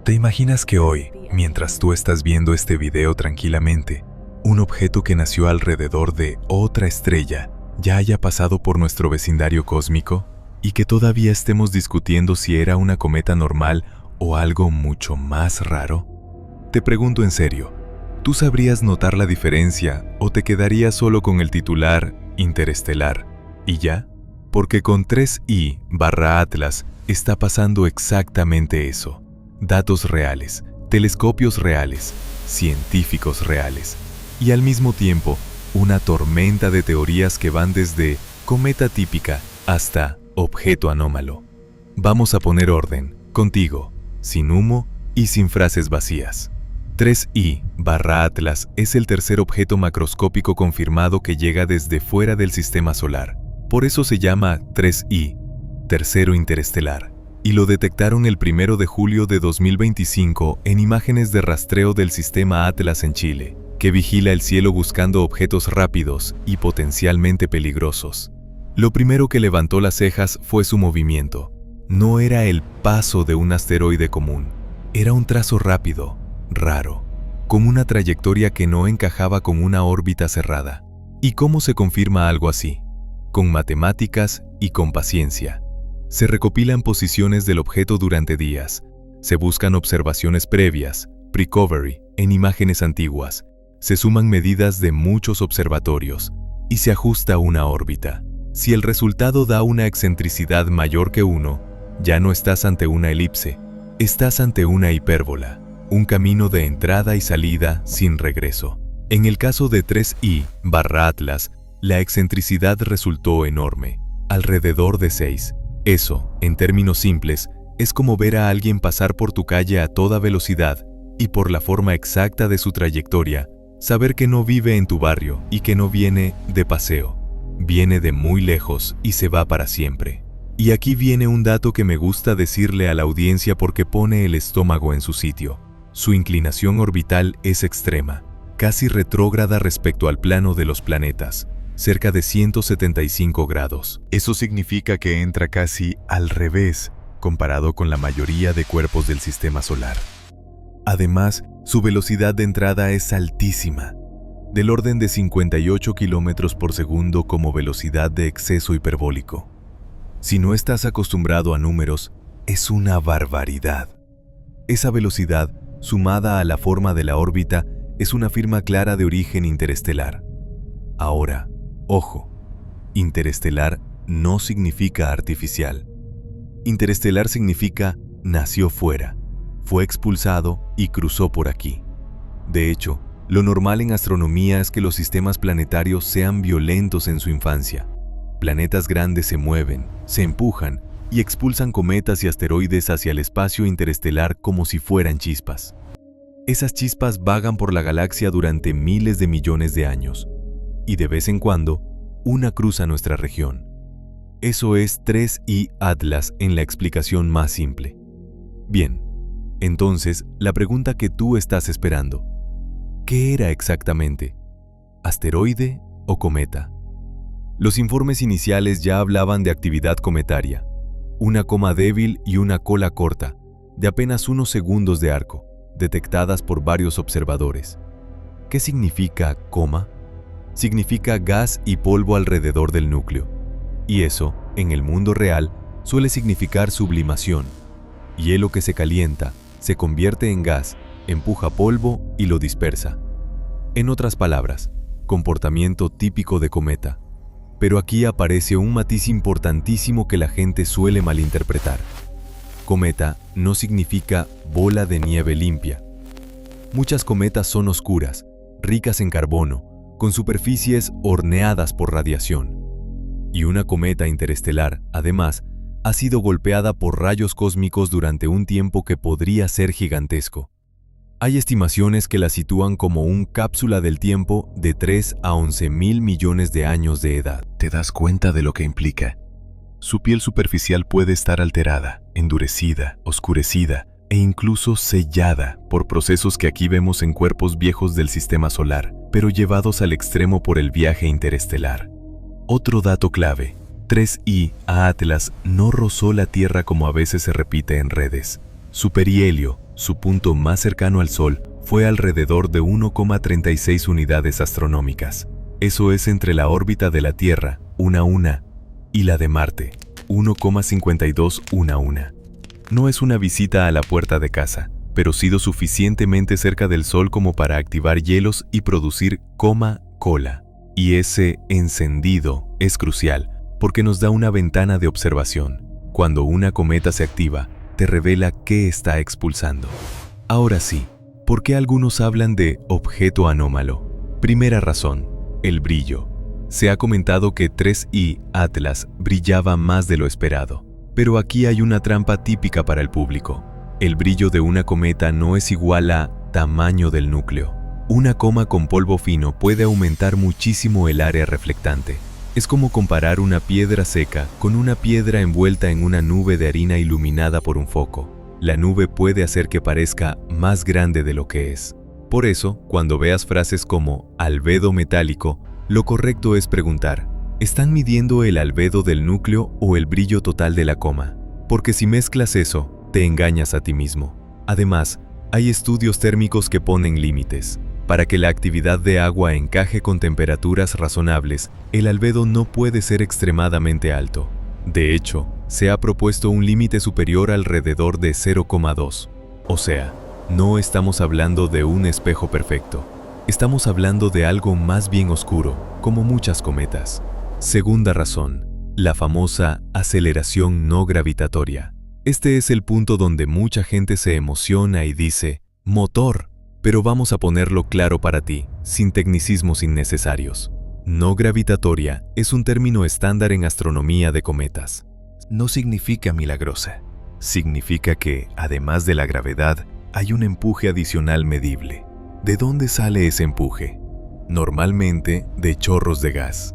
¿Te imaginas que hoy, mientras tú estás viendo este video tranquilamente, un objeto que nació alrededor de otra estrella ya haya pasado por nuestro vecindario cósmico y que todavía estemos discutiendo si era una cometa normal o algo mucho más raro? Te pregunto en serio, ¿tú sabrías notar la diferencia o te quedarías solo con el titular Interestelar y ya? Porque con 3I/Atlas está pasando exactamente eso. Datos reales, telescopios reales, científicos reales y al mismo tiempo una tormenta de teorías que van desde cometa típica hasta objeto anómalo. Vamos a poner orden, contigo, sin humo y sin frases vacías. 3I/Atlas es el tercer objeto macroscópico confirmado que llega desde fuera del sistema solar. Por eso se llama 3I, tercero interestelar, y lo detectaron el 1 de julio de 2025 en imágenes de rastreo del sistema Atlas en Chile, que vigila el cielo buscando objetos rápidos y potencialmente peligrosos. Lo primero que levantó las cejas fue su movimiento. No era el paso de un asteroide común, era un trazo rápido, raro, con una trayectoria que no encajaba con una órbita cerrada. ¿Y cómo se confirma algo así? Con matemáticas y con paciencia. Se recopilan posiciones del objeto durante días, se buscan observaciones previas, precovery, en imágenes antiguas, se suman medidas de muchos observatorios y se ajusta una órbita. Si el resultado da una excentricidad mayor que 1, ya no estás ante una elipse, estás ante una hipérbola, un camino de entrada y salida sin regreso. En el caso de 3I/Atlas, la excentricidad resultó enorme, alrededor de 6. Eso, en términos simples, es como ver a alguien pasar por tu calle a toda velocidad y por la forma exacta de su trayectoria, saber que no vive en tu barrio y que no viene de paseo. Viene de muy lejos y se va para siempre. Y aquí viene un dato que me gusta decirle a la audiencia porque pone el estómago en su sitio. Su inclinación orbital es extrema, casi retrógrada respecto al plano de los planetas, cerca de 175 grados. Eso significa que entra casi al revés comparado con la mayoría de cuerpos del sistema solar. Además, su velocidad de entrada es altísima, del orden de 58 km por segundo como velocidad de exceso hiperbólico. Si no estás acostumbrado a números, es una barbaridad. Esa velocidad, sumada a la forma de la órbita, es una firma clara de origen interestelar. Ahora, ojo, interestelar no significa artificial. Interestelar significa nació fuera, fue expulsado y cruzó por aquí. De hecho, lo normal en astronomía es que los sistemas planetarios sean violentos en su infancia. Planetas grandes se mueven, se empujan y expulsan cometas y asteroides hacia el espacio interestelar como si fueran chispas. Esas chispas vagan por la galaxia durante miles de millones de años. Y de vez en cuando, una cruza nuestra región. Eso es 3I/Atlas en la explicación más simple. Bien, entonces, la pregunta que tú estás esperando. ¿Qué era exactamente? ¿Asteroide o cometa? Los informes iniciales ya hablaban de actividad cometaria, una coma débil y una cola corta, de apenas unos segundos de arco, detectadas por varios observadores. ¿Qué significa coma? Significa gas y polvo alrededor del núcleo. Y eso, en el mundo real, suele significar sublimación. Hielo que se calienta, se convierte en gas, empuja polvo y lo dispersa. En otras palabras, comportamiento típico de cometa. Pero aquí aparece un matiz importantísimo que la gente suele malinterpretar. Cometa no significa bola de nieve limpia. Muchas cometas son oscuras, ricas en carbono, con superficies horneadas por radiación. Y una cometa interestelar, además, ha sido golpeada por rayos cósmicos durante un tiempo que podría ser gigantesco. Hay estimaciones que la sitúan como un cápsula del tiempo de 3 a 11.000 millones de años de edad. ¿Te das cuenta de lo que implica? Su piel superficial puede estar alterada, endurecida, oscurecida e incluso sellada por procesos que aquí vemos en cuerpos viejos del sistema solar, pero llevados al extremo por el viaje interestelar. Otro dato clave: 3I/Atlas no rozó la Tierra como a veces se repite en redes. Su perihelio, Su punto más cercano al Sol fue alrededor de 1,36 unidades astronómicas. Eso es entre la órbita de la Tierra, 1 a 1, y la de Marte, 1,52 1 a 1. No es una visita a la puerta de casa, pero sido suficientemente cerca del Sol como para activar hielos y producir cola. Y ese encendido es crucial porque nos da una ventana de observación. Cuando una cometa se activa, te revela qué está expulsando. Ahora sí, ¿por qué algunos hablan de objeto anómalo? Primera razón, el brillo. Se ha comentado que 3I Atlas brillaba más de lo esperado, pero aquí hay una trampa típica para el público. El brillo de una cometa no es igual a tamaño del núcleo. Una coma con polvo fino puede aumentar muchísimo el área reflectante. Es como comparar una piedra seca con una piedra envuelta en una nube de harina iluminada por un foco. La nube puede hacer que parezca más grande de lo que es. Por eso, cuando veas frases como albedo metálico, lo correcto es preguntar, ¿están midiendo el albedo del núcleo o el brillo total de la coma? Porque si mezclas eso, te engañas a ti mismo. Además, hay estudios térmicos que ponen límites. Para que la actividad de agua encaje con temperaturas razonables, el albedo no puede ser extremadamente alto. De hecho, se ha propuesto un límite superior alrededor de 0,2. O sea, no estamos hablando de un espejo perfecto. Estamos hablando de algo más bien oscuro, como muchas cometas. Segunda razón, la famosa aceleración no gravitatoria. Este es el punto donde mucha gente se emociona y dice, ¡motor! Pero vamos a ponerlo claro para ti, sin tecnicismos innecesarios. No gravitatoria es un término estándar en astronomía de cometas. No significa milagrosa. Significa que, además de la gravedad, hay un empuje adicional medible. ¿De dónde sale ese empuje? Normalmente, de chorros de gas.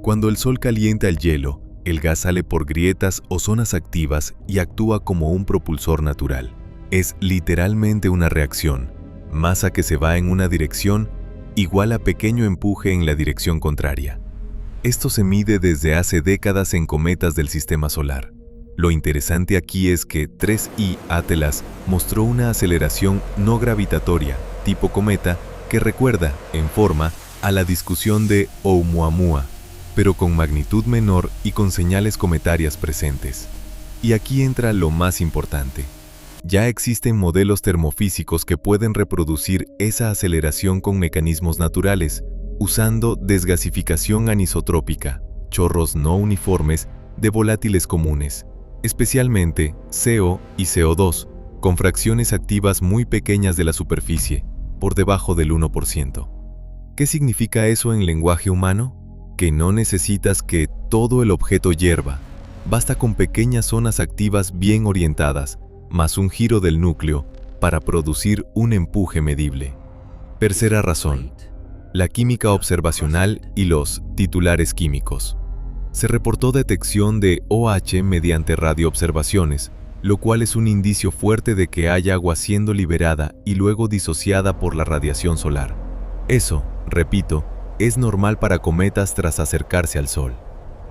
Cuando el Sol calienta el hielo, el gas sale por grietas o zonas activas y actúa como un propulsor natural. Es literalmente una reacción. Masa que se va en una dirección igual a pequeño empuje en la dirección contraria. Esto se mide desde hace décadas en cometas del sistema solar. Lo interesante aquí es que 3I Atlas mostró una aceleración no gravitatoria, tipo cometa, que recuerda, en forma, a la discusión de Oumuamua, pero con magnitud menor y con señales cometarias presentes. Y aquí entra lo más importante. Ya existen modelos termofísicos que pueden reproducir esa aceleración con mecanismos naturales, usando desgasificación anisotrópica, chorros no uniformes de volátiles comunes, especialmente CO y CO2, con fracciones activas muy pequeñas de la superficie, por debajo del 1%. ¿Qué significa eso en lenguaje humano? Que no necesitas que todo el objeto hierva, basta con pequeñas zonas activas bien orientadas, más un giro del núcleo para producir un empuje medible. Tercera razón, la química observacional y los titulares químicos. Se reportó detección de OH mediante radioobservaciones, lo cual es un indicio fuerte de que hay agua siendo liberada y luego disociada por la radiación solar. Eso, repito, es normal para cometas tras acercarse al Sol.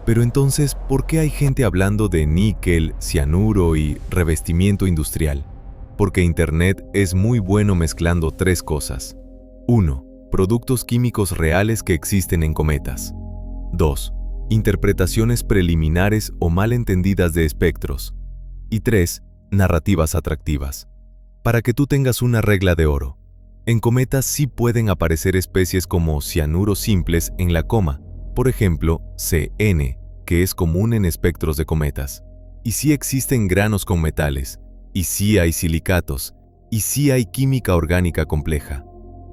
Pero entonces, ¿por qué hay gente hablando de níquel, cianuro y revestimiento industrial? Porque Internet es muy bueno mezclando tres cosas. 1. Productos químicos reales que existen en cometas. 2. Interpretaciones preliminares o mal entendidas de espectros. Y 3. Narrativas atractivas. Para que tú tengas una regla de oro. En cometas sí pueden aparecer especies como cianuros simples en la coma, por ejemplo, CN, que es común en espectros de cometas. Y sí existen granos con metales, y sí hay silicatos, y sí hay química orgánica compleja.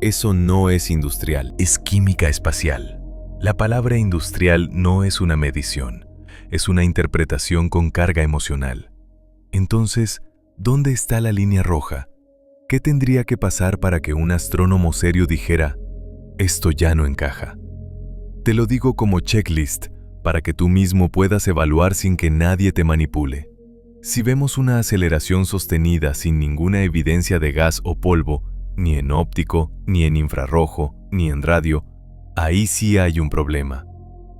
Eso no es industrial, es química espacial. La palabra industrial no es una medición, es una interpretación con carga emocional. Entonces, ¿dónde está la línea roja? ¿Qué tendría que pasar para que un astrónomo serio dijera, esto ya no encaja? Te lo digo como checklist, para que tú mismo puedas evaluar sin que nadie te manipule. Si vemos una aceleración sostenida sin ninguna evidencia de gas o polvo, ni en óptico, ni en infrarrojo, ni en radio, ahí sí hay un problema.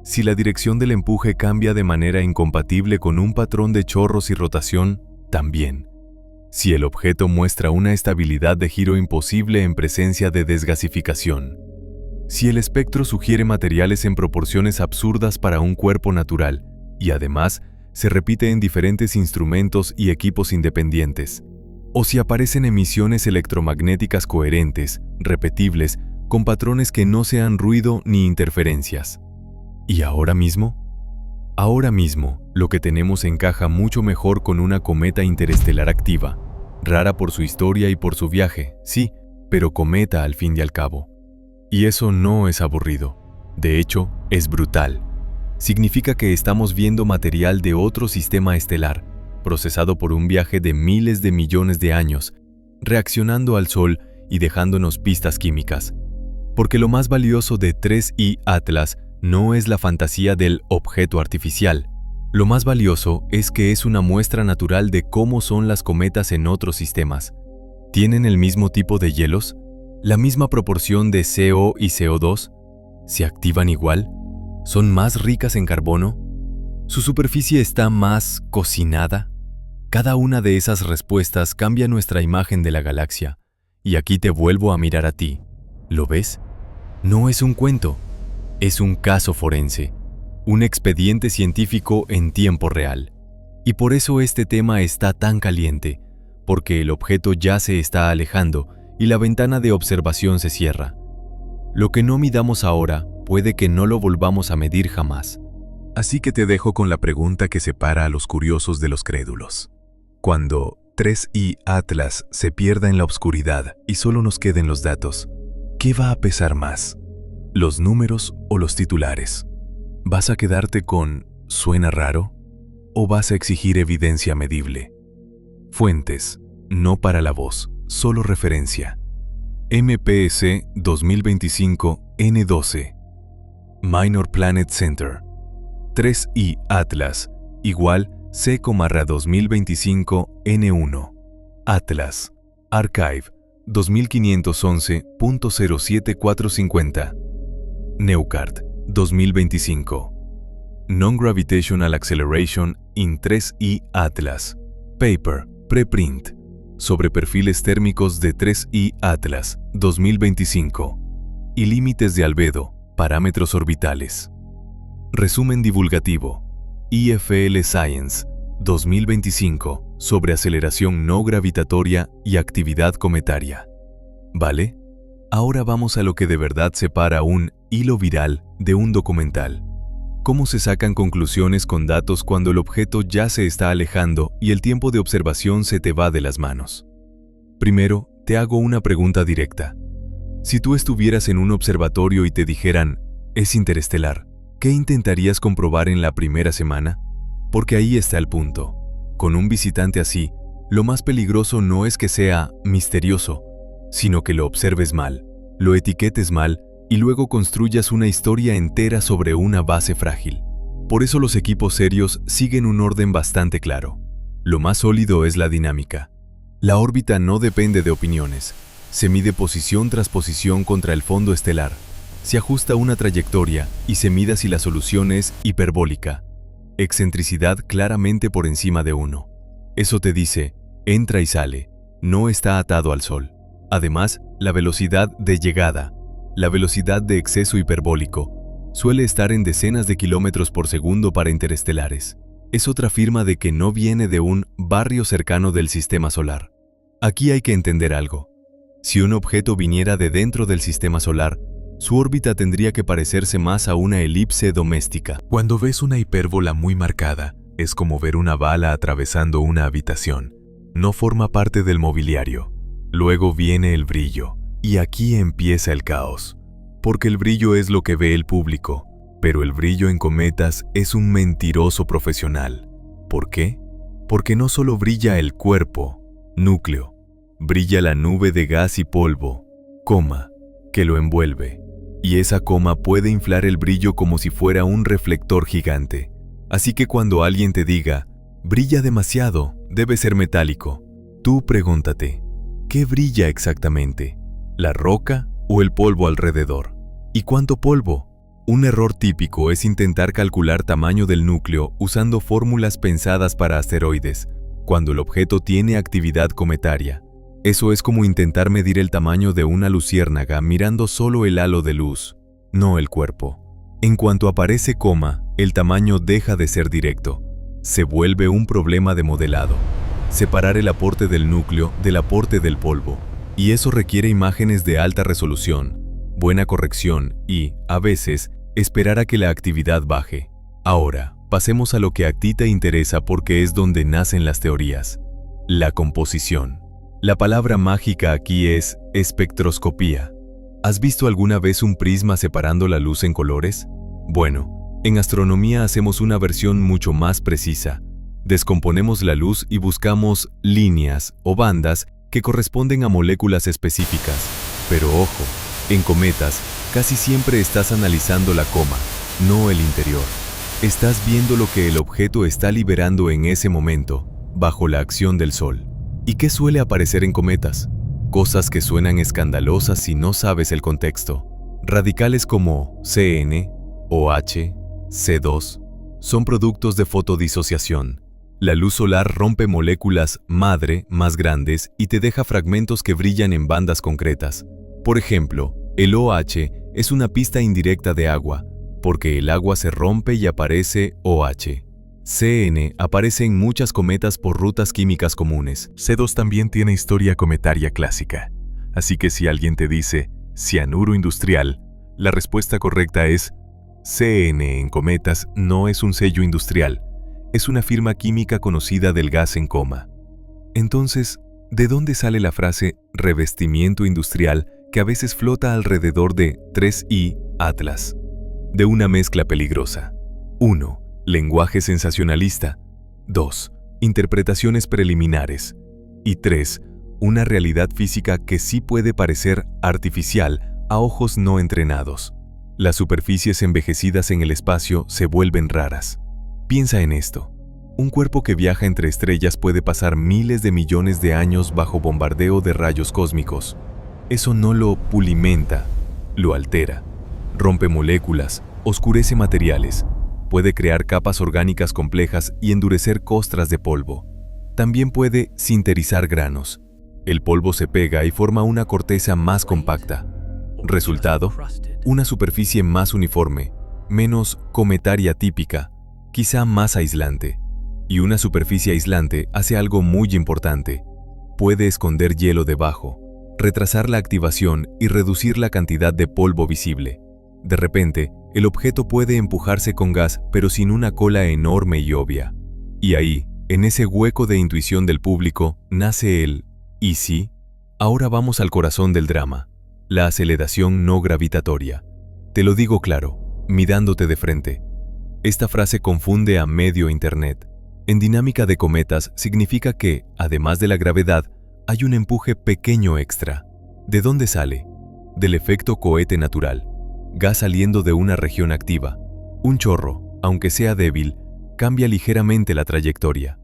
Si la dirección del empuje cambia de manera incompatible con un patrón de chorros y rotación, también. Si el objeto muestra una estabilidad de giro imposible en presencia de desgasificación. Si el espectro sugiere materiales en proporciones absurdas para un cuerpo natural y además se repite en diferentes instrumentos y equipos independientes. O si aparecen emisiones electromagnéticas coherentes, repetibles, con patrones que no sean ruido ni interferencias. ¿Y ahora mismo? Ahora mismo, lo que tenemos encaja mucho mejor con una cometa interestelar activa, rara por su historia y por su viaje, sí, pero cometa al fin y al cabo. Y eso no es aburrido. De hecho, es brutal. Significa que estamos viendo material de otro sistema estelar, procesado por un viaje de miles de millones de años, reaccionando al Sol y dejándonos pistas químicas. Porque lo más valioso de 3I Atlas no es la fantasía del objeto artificial. Lo más valioso es que es una muestra natural de cómo son las cometas en otros sistemas. ¿Tienen el mismo tipo de hielos? ¿La misma proporción de CO y CO2? ¿Se activan igual? ¿Son más ricas en carbono? ¿Su superficie está más cocinada? Cada una de esas respuestas cambia nuestra imagen de la galaxia. Y aquí te vuelvo a mirar a ti. ¿Lo ves? No es un cuento. Es un caso forense. Un expediente científico en tiempo real. Y por eso este tema está tan caliente, porque el objeto ya se está alejando y la ventana de observación se cierra. Lo que no midamos ahora puede que no lo volvamos a medir jamás. Así que te dejo con la pregunta que separa a los curiosos de los crédulos. Cuando 3I Atlas se pierda en la oscuridad y solo nos queden los datos, ¿qué va a pesar más? ¿Los números o los titulares? ¿Vas a quedarte con ¿suena raro? ¿O vas a exigir evidencia medible? Fuentes, no para la voz, solo referencia. MPS 2025 N12. Minor Planet Center. 3I Atlas igual C,2025 N1. Atlas. Archive 2511.07450. NEUCART 2025. Non-Gravitational Acceleration in 3I Atlas. Paper, preprint. Sobre perfiles térmicos de 3I Atlas 2025. Y límites de albedo, parámetros orbitales. Resumen divulgativo. IFL Science 2025 sobre aceleración no gravitatoria y actividad cometaria. ¿Vale? Ahora vamos a lo que de verdad separa un hilo viral de un documental. ¿Cómo se sacan conclusiones con datos cuando el objeto ya se está alejando y el tiempo de observación se te va de las manos? Primero, te hago una pregunta directa. Si tú estuvieras en un observatorio y te dijeran, es interestelar, ¿qué intentarías comprobar en la primera semana? Porque ahí está el punto. Con un visitante así, lo más peligroso no es que sea misterioso, sino que lo observes mal, lo etiquetes mal y luego construyas una historia entera sobre una base frágil. Por eso los equipos serios siguen un orden bastante claro. Lo más sólido es la dinámica. La órbita no depende de opiniones. Se mide posición tras posición contra el fondo estelar. Se ajusta una trayectoria y se mida si la solución es hiperbólica. Excentricidad claramente por encima de 1. Eso te dice, entra y sale, no está atado al Sol. Además, la velocidad de llegada, la velocidad de exceso hiperbólico, suele estar en decenas de kilómetros por segundo para interestelares. Es otra firma de que no viene de un barrio cercano del sistema solar. Aquí hay que entender algo. Si un objeto viniera de dentro del sistema solar, su órbita tendría que parecerse más a una elipse doméstica. Cuando ves una hipérbola muy marcada, es como ver una bala atravesando una habitación. No forma parte del mobiliario. Luego viene el brillo, y aquí empieza el caos. Porque el brillo es lo que ve el público, pero el brillo en cometas es un mentiroso profesional. ¿Por qué? Porque no solo brilla el cuerpo, núcleo, brilla la nube de gas y polvo, coma, que lo envuelve. Y esa coma puede inflar el brillo como si fuera un reflector gigante. Así que cuando alguien te diga, brilla demasiado, debe ser metálico, tú pregúntate, ¿qué brilla exactamente? ¿La roca o el polvo alrededor? ¿Y cuánto polvo? Un error típico es intentar calcular tamaño del núcleo usando fórmulas pensadas para asteroides, cuando el objeto tiene actividad cometaria. Eso es como intentar medir el tamaño de una luciérnaga mirando solo el halo de luz, no el cuerpo. En cuanto aparece coma, el tamaño deja de ser directo. Se vuelve un problema de modelado. Separar el aporte del núcleo del aporte del polvo. Y eso requiere imágenes de alta resolución, buena corrección y, a veces, esperar a que la actividad baje. Ahora, pasemos a lo que a ti te interesa porque es donde nacen las teorías. La composición. La palabra mágica aquí es espectroscopía. ¿Has visto alguna vez un prisma separando la luz en colores? Bueno, en astronomía hacemos una versión mucho más precisa. Descomponemos la luz y buscamos líneas o bandas que corresponden a moléculas específicas. Pero ojo, en cometas casi siempre estás analizando la coma, no el interior. Estás viendo lo que el objeto está liberando en ese momento, bajo la acción del Sol. ¿Y qué suele aparecer en cometas? Cosas que suenan escandalosas si no sabes el contexto. Radicales como CN, OH, C2 son productos de fotodisociación. La luz solar rompe moléculas madre más grandes y te deja fragmentos que brillan en bandas concretas. Por ejemplo, el OH es una pista indirecta de agua, porque el agua se rompe y aparece OH. CN aparece en muchas cometas por rutas químicas comunes. C2 también tiene historia cometaria clásica. Así que si alguien te dice cianuro industrial, la respuesta correcta es CN en cometas no es un sello industrial, es una firma química conocida del gas en coma. Entonces, ¿de dónde sale la frase revestimiento industrial que a veces flota alrededor de 3I Atlas? De una mezcla peligrosa. 1. Lenguaje sensacionalista. 2. Interpretaciones preliminares. Y 3. Una realidad física que sí puede parecer artificial a ojos no entrenados. Las superficies envejecidas en el espacio se vuelven raras. Piensa en esto. Un cuerpo que viaja entre estrellas puede pasar miles de millones de años bajo bombardeo de rayos cósmicos. Eso no lo pulimenta, lo altera. Rompe moléculas, oscurece materiales, puede crear capas orgánicas complejas y endurecer costras de polvo. También puede sinterizar granos. El polvo se pega y forma una corteza más compacta. Resultado, una superficie más uniforme, menos cometaria típica, quizá más aislante. Y una superficie aislante hace algo muy importante. Puede esconder hielo debajo, retrasar la activación y reducir la cantidad de polvo visible. De repente, el objeto puede empujarse con gas, pero sin una cola enorme y obvia. Y ahí, en ese hueco de intuición del público, nace el ¿y sí? Ahora vamos al corazón del drama, la aceleración no gravitatoria. Te lo digo claro, mirándote de frente. Esta frase confunde a medio internet. En dinámica de cometas significa que, además de la gravedad, hay un empuje pequeño extra. ¿De dónde sale? Del efecto cohete natural. Gas saliendo de una región activa. Un chorro, aunque sea débil, cambia ligeramente la trayectoria.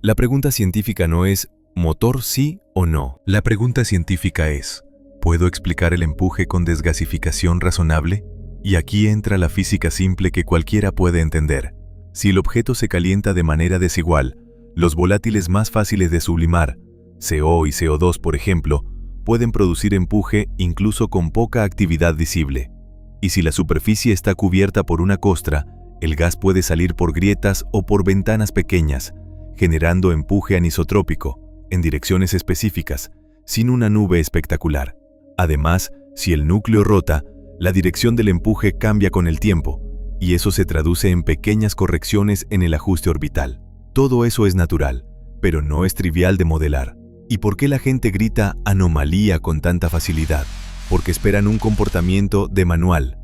La pregunta científica no es ¿motor sí o no? La pregunta científica es ¿puedo explicar el empuje con desgasificación razonable? Y aquí entra la física simple que cualquiera puede entender. Si el objeto se calienta de manera desigual, los volátiles más fáciles de sublimar, CO y CO2 por ejemplo, pueden producir empuje incluso con poca actividad visible. Y si la superficie está cubierta por una costra, el gas puede salir por grietas o por ventanas pequeñas, generando empuje anisotrópico, en direcciones específicas, sin una nube espectacular. Además, si el núcleo rota, la dirección del empuje cambia con el tiempo, y eso se traduce en pequeñas correcciones en el ajuste orbital. Todo eso es natural, pero no es trivial de modelar. ¿Y por qué la gente grita anomalía con tanta facilidad? Porque esperan un comportamiento de manual.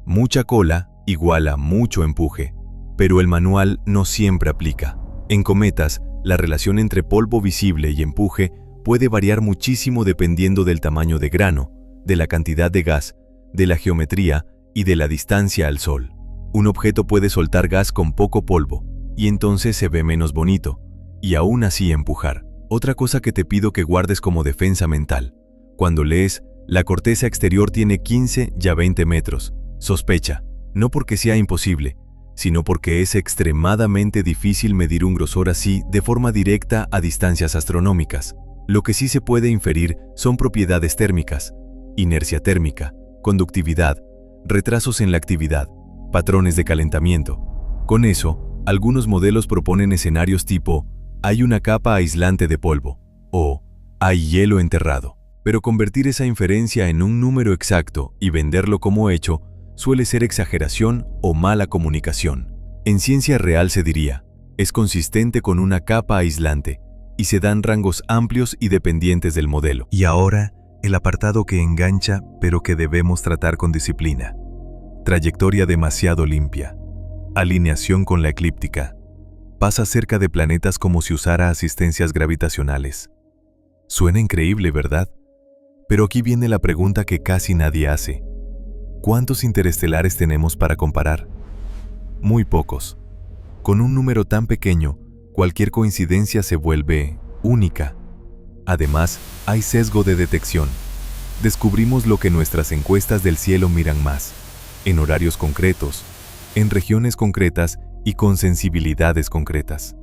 Mucha cola igual a mucho empuje, pero el manual no siempre aplica. En cometas, la relación entre polvo visible y empuje puede variar muchísimo dependiendo del tamaño de grano, de la cantidad de gas, de la geometría y de la distancia al Sol. Un objeto puede soltar gas con poco polvo, y entonces se ve menos bonito, y aún así empujar. Otra cosa que te pido que guardes como defensa mental. Cuando lees, la corteza exterior tiene 15 y 20 metros. Sospecha, no porque sea imposible, sino porque es extremadamente difícil medir un grosor así de forma directa a distancias astronómicas. Lo que sí se puede inferir son propiedades térmicas, inercia térmica, conductividad, retrasos en la actividad, patrones de calentamiento. Con eso, algunos modelos proponen escenarios tipo hay una capa aislante de polvo o hay hielo enterrado. Pero convertir esa inferencia en un número exacto y venderlo como hecho suele ser exageración o mala comunicación. En ciencia real se diría, es consistente con una capa aislante y se dan rangos amplios y dependientes del modelo. Y ahora, el apartado que engancha, pero que debemos tratar con disciplina. Trayectoria demasiado limpia. Alineación con la eclíptica. Pasa cerca de planetas como si usara asistencias gravitacionales. Suena increíble, ¿verdad? Pero aquí viene la pregunta que casi nadie hace. ¿Cuántos interestelares tenemos para comparar? Muy pocos. Con un número tan pequeño, cualquier coincidencia se vuelve única. Además, hay sesgo de detección. Descubrimos lo que nuestras encuestas del cielo miran más, en horarios concretos, en regiones concretas y con sensibilidades concretas.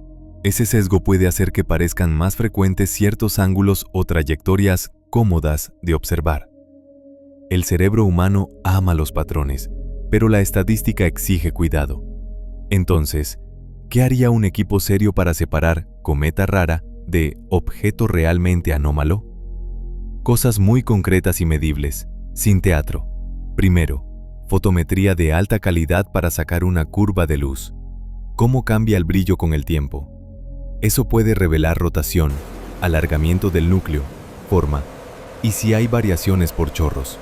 Ese sesgo puede hacer que parezcan más frecuentes ciertos ángulos o trayectorias cómodas de observar. El cerebro humano ama los patrones, pero la estadística exige cuidado. Entonces, ¿qué haría un equipo serio para separar cometa rara de objeto realmente anómalo? Cosas muy concretas y medibles, sin teatro. Primero, fotometría de alta calidad para sacar una curva de luz. ¿Cómo cambia el brillo con el tiempo? Eso puede revelar rotación, alargamiento del núcleo, forma, y si hay variaciones por chorros.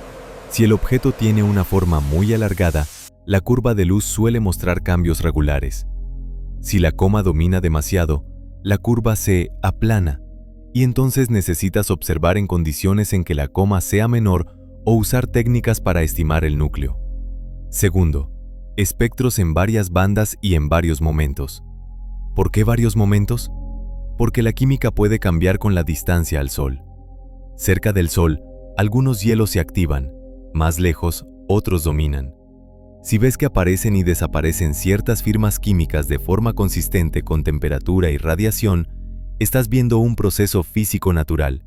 Si el objeto tiene una forma muy alargada, la curva de luz suele mostrar cambios regulares. Si la coma domina demasiado, la curva se aplana, y entonces necesitas observar en condiciones en que la coma sea menor o usar técnicas para estimar el núcleo. Segundo, espectros en varias bandas y en varios momentos. ¿Por qué varios momentos? Porque la química puede cambiar con la distancia al Sol. Cerca del Sol, algunos hielos se activan, más lejos, otros dominan. Si ves que aparecen y desaparecen ciertas firmas químicas de forma consistente con temperatura y radiación, estás viendo un proceso físico natural.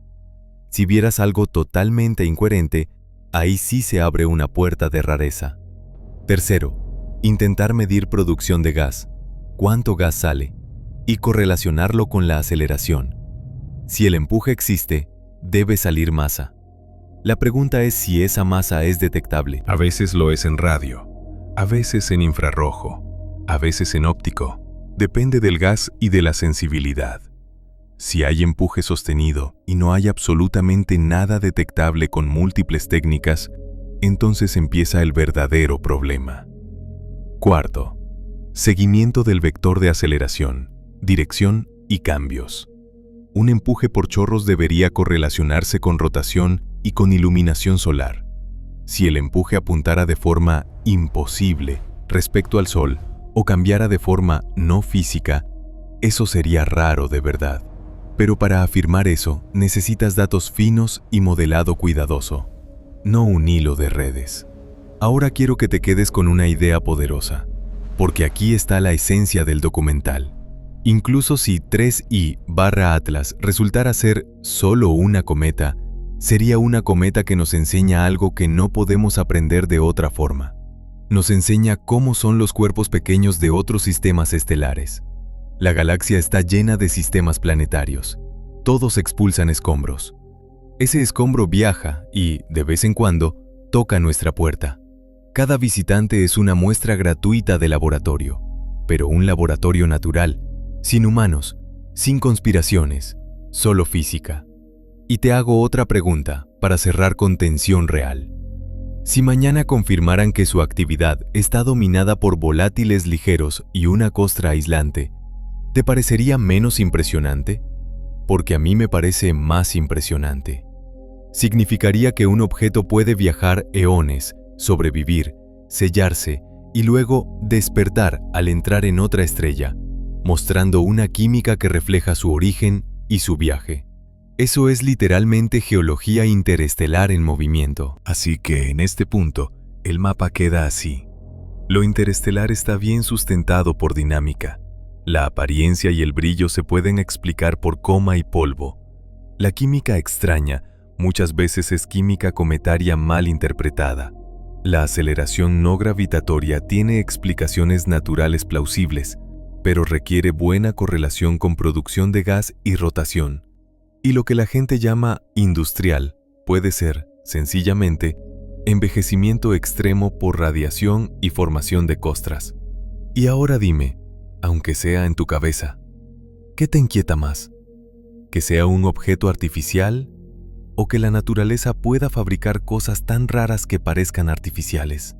Si vieras algo totalmente incoherente, ahí sí se abre una puerta de rareza. Tercero, intentar medir producción de gas, cuánto gas sale, y correlacionarlo con la aceleración. Si el empuje existe, debe salir masa. La pregunta es si esa masa es detectable. A veces lo es en radio, a veces en infrarrojo, a veces en óptico. Depende del gas y de la sensibilidad. Si hay empuje sostenido y no hay absolutamente nada detectable con múltiples técnicas, entonces empieza el verdadero problema. Cuarto, seguimiento del vector de aceleración, dirección y cambios. Un empuje por chorros debería correlacionarse con rotación y con iluminación solar. Si el empuje apuntara de forma imposible respecto al Sol o cambiara de forma no física, eso sería raro de verdad. Pero para afirmar eso, necesitas datos finos y modelado cuidadoso, no un hilo de redes. Ahora quiero que te quedes con una idea poderosa, porque aquí está la esencia del documental. Incluso si 3I/Atlas resultara ser solo una cometa, sería una cometa que nos enseña algo que no podemos aprender de otra forma. Nos enseña cómo son los cuerpos pequeños de otros sistemas estelares. La galaxia está llena de sistemas planetarios. Todos expulsan escombros. Ese escombro viaja y, de vez en cuando, toca nuestra puerta. Cada visitante es una muestra gratuita de laboratorio, pero un laboratorio natural, sin humanos, sin conspiraciones, solo física. Y te hago otra pregunta para cerrar con tensión real. Si mañana confirmaran que su actividad está dominada por volátiles ligeros y una costra aislante, ¿te parecería menos impresionante? Porque a mí me parece más impresionante. Significaría que un objeto puede viajar eones, sobrevivir, sellarse y luego despertar al entrar en otra estrella, mostrando una química que refleja su origen y su viaje. Eso es literalmente geología interestelar en movimiento. Así que en este punto, el mapa queda así. Lo interestelar está bien sustentado por dinámica. La apariencia y el brillo se pueden explicar por coma y polvo. La química extraña muchas veces es química cometaria mal interpretada. La aceleración no gravitatoria tiene explicaciones naturales plausibles, pero requiere buena correlación con producción de gas y rotación. Y lo que la gente llama industrial puede ser, sencillamente, envejecimiento extremo por radiación y formación de costras. Y ahora dime, aunque sea en tu cabeza, ¿qué te inquieta más? ¿Que sea un objeto artificial o que la naturaleza pueda fabricar cosas tan raras que parezcan artificiales?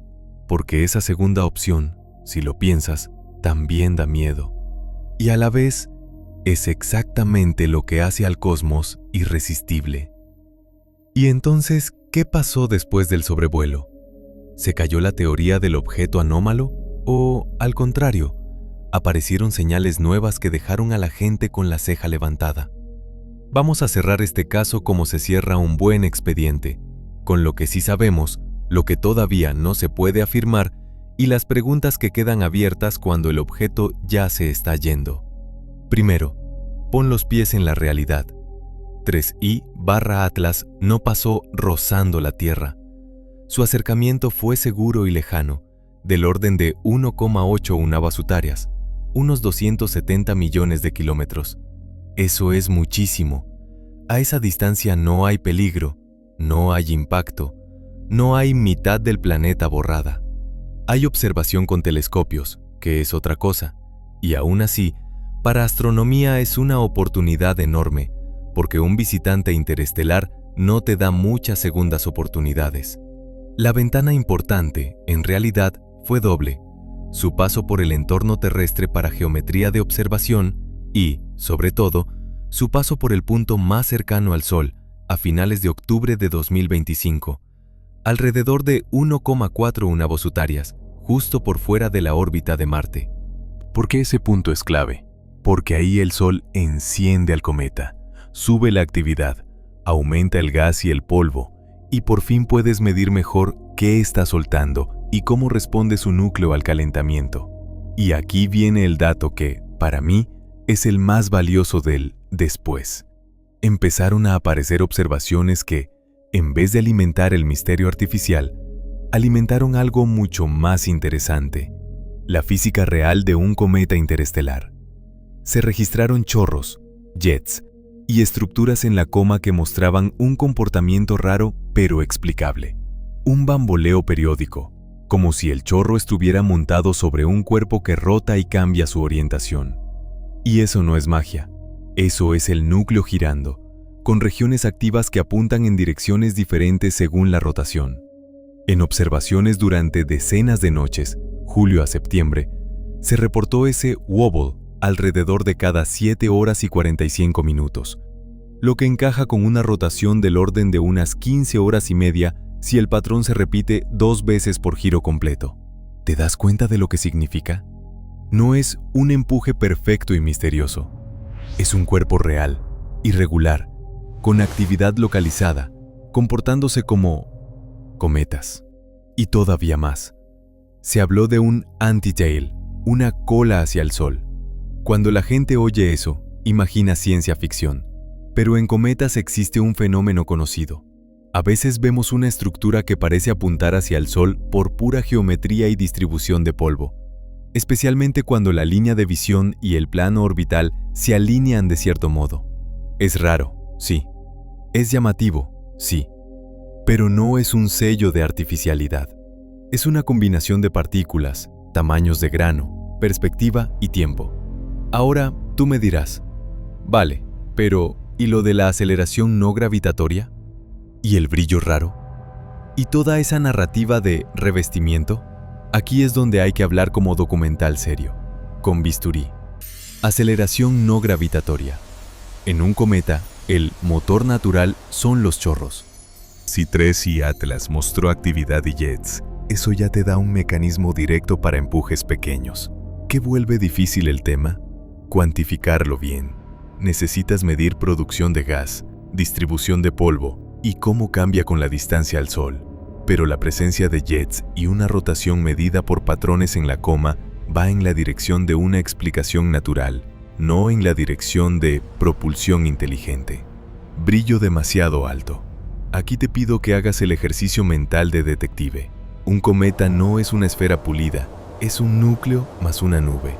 Porque esa segunda opción, si lo piensas, también da miedo. Y a la vez, es exactamente lo que hace al cosmos irresistible. Y entonces, ¿qué pasó después del sobrevuelo? ¿Se cayó la teoría del objeto anómalo? ¿O, al contrario, aparecieron señales nuevas que dejaron a la gente con la ceja levantada? Vamos a cerrar este caso como se cierra un buen expediente, con lo que sí sabemos, lo que todavía no se puede afirmar y las preguntas que quedan abiertas cuando el objeto ya se está yendo. Primero, pon los pies en la realidad. 3I/Atlas no pasó rozando la Tierra. Su acercamiento fue seguro y lejano, del orden de 1,8 unabasutarias, unos 270 millones de kilómetros. Eso es muchísimo. A esa distancia no hay peligro, no hay impacto, no hay mitad del planeta borrada. Hay observación con telescopios, que es otra cosa, y aún así, para astronomía es una oportunidad enorme, porque un visitante interestelar no te da muchas segundas oportunidades. La ventana importante, en realidad, fue doble: su paso por el entorno terrestre para geometría de observación y, sobre todo, su paso por el punto más cercano al Sol, a finales de octubre de 2025, alrededor de 1,4 unabasutarias, justo por fuera de la órbita de Marte. ¿Por qué ese punto es clave? Porque ahí el Sol enciende al cometa, sube la actividad, aumenta el gas y el polvo, y por fin puedes medir mejor qué está soltando y cómo responde su núcleo al calentamiento. Y aquí viene el dato que, para mí, es el más valioso del después. Empezaron a aparecer observaciones que, en vez de alimentar el misterio artificial, alimentaron algo mucho más interesante: la física real de un cometa interestelar. Se registraron chorros, jets y estructuras en la coma que mostraban un comportamiento raro pero explicable. Un bamboleo periódico, como si el chorro estuviera montado sobre un cuerpo que rota y cambia su orientación. Y eso no es magia, eso es el núcleo girando, con regiones activas que apuntan en direcciones diferentes según la rotación. En observaciones durante decenas de noches, julio a septiembre, se reportó ese wobble alrededor de cada 7 horas y 45 minutos, lo que encaja con una rotación del orden de unas 15 horas y media si el patrón se repite 2 veces por giro completo. ¿Te das cuenta de lo que significa? No es un empuje perfecto y misterioso. Es un cuerpo real, irregular, con actividad localizada, comportándose como cometas. Y todavía más. Se habló de un anti-tail, una cola hacia el Sol. Cuando la gente oye eso, imagina ciencia ficción. Pero en cometas existe un fenómeno conocido. A veces vemos una estructura que parece apuntar hacia el Sol por pura geometría y distribución de polvo, especialmente cuando la línea de visión y el plano orbital se alinean de cierto modo. Es raro, sí. Es llamativo, sí. Pero no es un sello de artificialidad. Es una combinación de partículas, tamaños de grano, perspectiva y tiempo. Ahora tú me dirás, vale, pero ¿y lo de la aceleración no gravitatoria? ¿Y el brillo raro? ¿Y toda esa narrativa de revestimiento? Aquí es donde hay que hablar como documental serio, con bisturí. Aceleración no gravitatoria. En un cometa, el motor natural son los chorros. Si 3I/Atlas mostró actividad y jets, eso ya te da un mecanismo directo para empujes pequeños. ¿Qué vuelve difícil el tema? Cuantificarlo bien. Necesitas medir producción de gas, distribución de polvo y cómo cambia con la distancia al Sol. Pero la presencia de jets y una rotación medida por patrones en la coma va en la dirección de una explicación natural, no en la dirección de propulsión inteligente. Brillo demasiado alto. Aquí te pido que hagas el ejercicio mental de detective. Un cometa no es una esfera pulida, es un núcleo más una nube.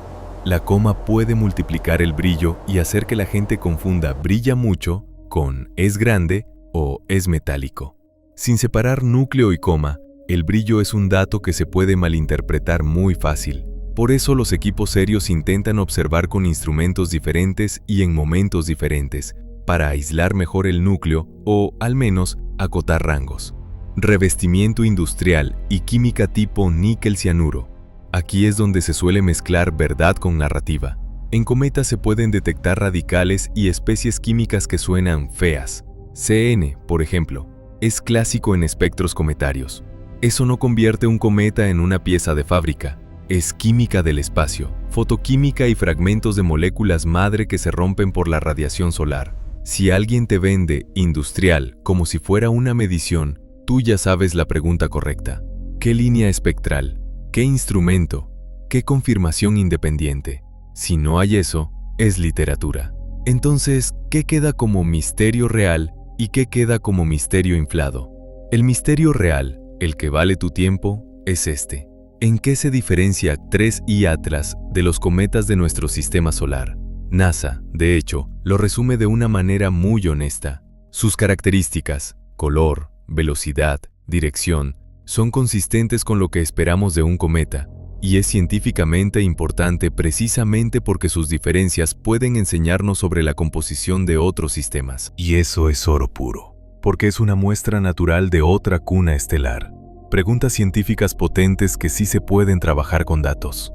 La coma puede multiplicar el brillo y hacer que la gente confunda brilla mucho con es grande o es metálico. Sin separar núcleo y coma, el brillo es un dato que se puede malinterpretar muy fácil. Por eso los equipos serios intentan observar con instrumentos diferentes y en momentos diferentes, para aislar mejor el núcleo o, al menos, acotar rangos. Revestimiento industrial y química tipo níquel-cianuro. Aquí es donde se suele mezclar verdad con narrativa. En cometas se pueden detectar radicales y especies químicas que suenan feas. CN, por ejemplo, es clásico en espectros cometarios. Eso no convierte un cometa en una pieza de fábrica. Es química del espacio, fotoquímica y fragmentos de moléculas madre que se rompen por la radiación solar. Si alguien te vende industrial como si fuera una medición, tú ya sabes la pregunta correcta. ¿Qué línea espectral? ¿Qué instrumento? ¿Qué confirmación independiente? Si no hay eso, es literatura. Entonces, ¿qué queda como misterio real y qué queda como misterio inflado? El misterio real, el que vale tu tiempo, es este. ¿En qué se diferencia 3I Atlas de los cometas de nuestro sistema solar? NASA, de hecho, lo resume de una manera muy honesta. Sus características, color, velocidad, dirección, son consistentes con lo que esperamos de un cometa, y es científicamente importante precisamente porque sus diferencias pueden enseñarnos sobre la composición de otros sistemas. Y eso es oro puro, porque es una muestra natural de otra cuna estelar. Preguntas científicas potentes que sí se pueden trabajar con datos.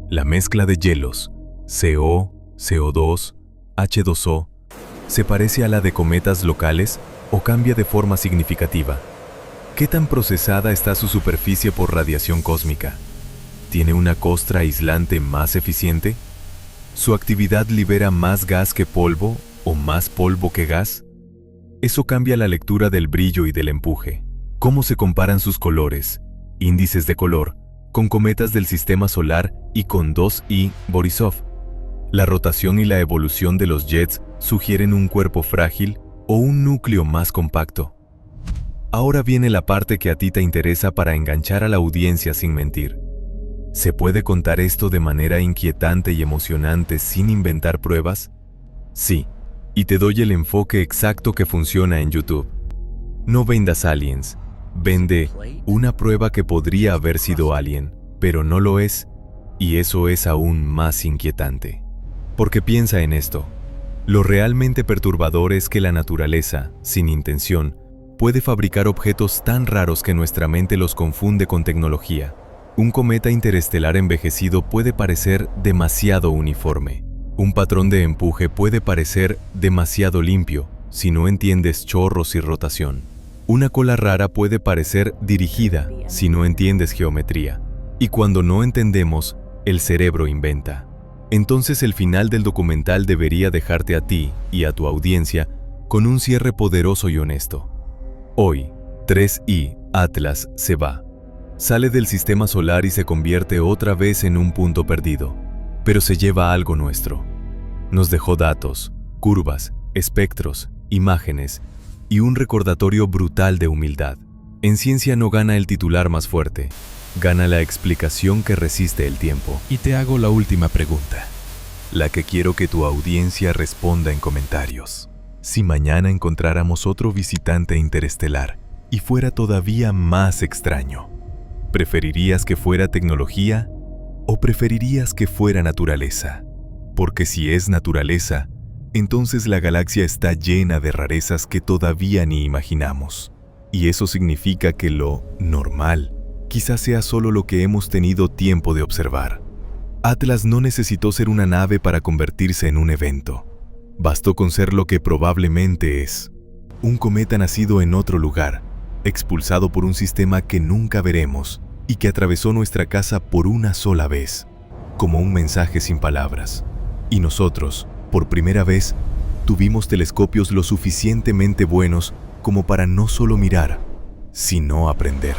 La mezcla de hielos, CO, CO2, H2O, ¿se parece a la de cometas locales o cambia de forma significativa? ¿Qué tan procesada está su superficie por radiación cósmica? ¿Tiene una costra aislante más eficiente? ¿Su actividad libera más gas que polvo o más polvo que gas? Eso cambia la lectura del brillo y del empuje. ¿Cómo se comparan sus colores, índices de color, con cometas del sistema solar y con 2I Borisov? La rotación y la evolución de los jets sugieren un cuerpo frágil o un núcleo más compacto. Ahora viene la parte que a ti te interesa para enganchar a la audiencia sin mentir. ¿Se puede contar esto de manera inquietante y emocionante sin inventar pruebas? Sí, y te doy el enfoque exacto que funciona en YouTube. No vendas aliens, vende una prueba que podría haber sido alien, pero no lo es, y eso es aún más inquietante. Porque piensa en esto. Lo realmente perturbador es que la naturaleza, sin intención, puede fabricar objetos tan raros que nuestra mente los confunde con tecnología. Un cometa interestelar envejecido puede parecer demasiado uniforme. Un patrón de empuje puede parecer demasiado limpio si no entiendes chorros y rotación. Una cola rara puede parecer dirigida si no entiendes geometría. Y cuando no entendemos, el cerebro inventa. Entonces el final del documental debería dejarte a ti y a tu audiencia con un cierre poderoso y honesto. Hoy, 3I Atlas se va. Sale del sistema solar y se convierte otra vez en un punto perdido. Pero se lleva algo nuestro. Nos dejó datos, curvas, espectros, imágenes y un recordatorio brutal de humildad. En ciencia no gana el titular más fuerte, gana la explicación que resiste el tiempo. Y te hago la última pregunta, la que quiero que tu audiencia responda en comentarios. Si mañana encontráramos otro visitante interestelar y fuera todavía más extraño, ¿preferirías que fuera tecnología o preferirías que fuera naturaleza? Porque si es naturaleza, entonces la galaxia está llena de rarezas que todavía ni imaginamos. Y eso significa que lo normal quizás sea solo lo que hemos tenido tiempo de observar. Atlas no necesitó ser una nave para convertirse en un evento. Bastó con ser lo que probablemente es: un cometa nacido en otro lugar, expulsado por un sistema que nunca veremos y que atravesó nuestra casa por una sola vez, como un mensaje sin palabras. Y nosotros, por primera vez, tuvimos telescopios lo suficientemente buenos como para no solo mirar, sino aprender.